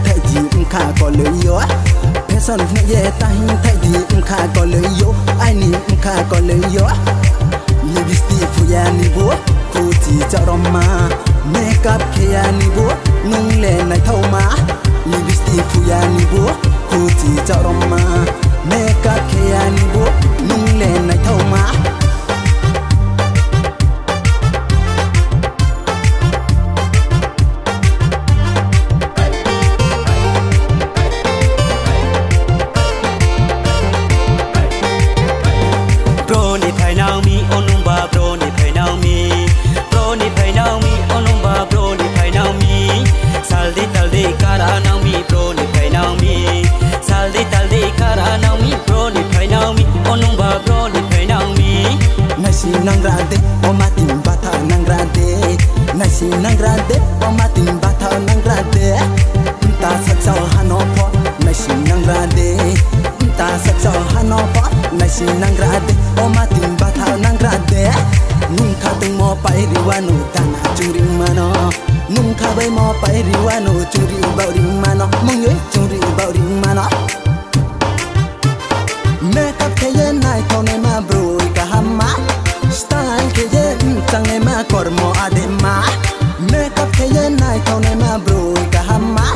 thay gì khá có lời yo person này ye ta hin thay gì khá có lời yo ai ni khá có lời yo lipstick puya ni bo cô chỉ cho roma makeup kia ni bo nung le nai thau ma lipstick puya ni bo cô chỉ cho roma makeup kia ni bo nung le nai thau ma nasi nang rade o matin bata nang rade nasi nang rade o matin bata nang rade ta sak sao hanopo nasi nang rade ta sak sao hanopo nasi nang rade o matin bata nang rade nung kha tung mo pai riwanu tana churi mano nung kha bai mo pai riwanu churi bau ri mano mong yoi churi bau ri mano makeup ke ye nai thau ne ma bro ka hamma style ke ye tang ne ma kormo adema makeup ke ye nai thau ne ma bro ka hamma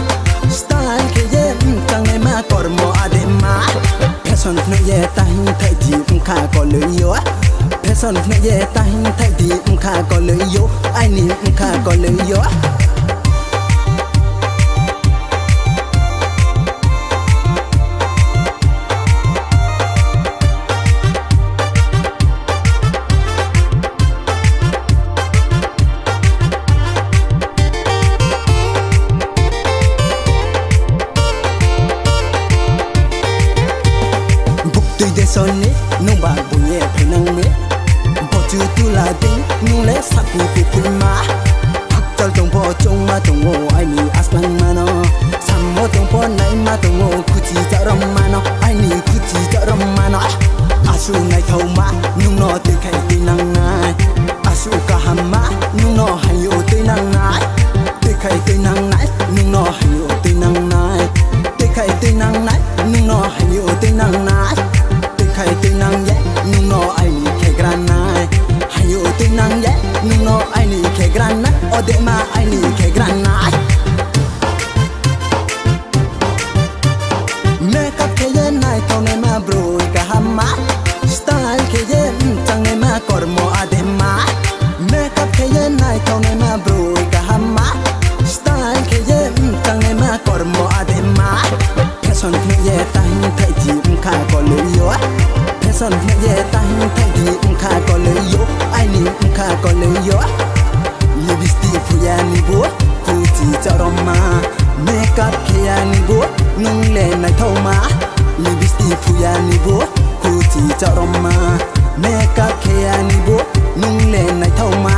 style ke ye tang ne ma kormo adema person ne ye ta hin thai ji kha ko le yo person ne ye ta hin thai ji kha ko le yo ai ni kha ko le yo sonne nung ba bunye phenang me bochu tu la ding nung le saku ku kulma haktal tong bo chong ma tong wo ai ni aslang mano sammo tong bo nai ma tong wo kuchi cha ram mano ai ni kuchi cha ram mano asu nai thau ma nung no te khai ti nang nai asu ka hamma nung no hayo te nang nai te khai te nang nai nung no hayo te nang nai te khai te nang nai nung no hayo te nang nai khai te nang ye nung no ai ni ke granai hayo te nang ye nung no ai ni ke granai ode ma ai ni ke granai makeup ke ye nai thau ne ma bro ka hamma style ke ye tang ne ma kormo adema makeup ke ye nai thau ne ma bro ka hamma style ke ye tang ne ma kormo adema person ke ye ta hin thai ji kha ko le yo person ne ye ta hin thai ji kha ko le yo ai ni kha ko le yo lipstick puya ni bo ku chi cha roma makeup kia ni bo nung le nai thau ma lipstick puya ni bo ku chi cha roma makeup kia ni bo nung le nai thau ma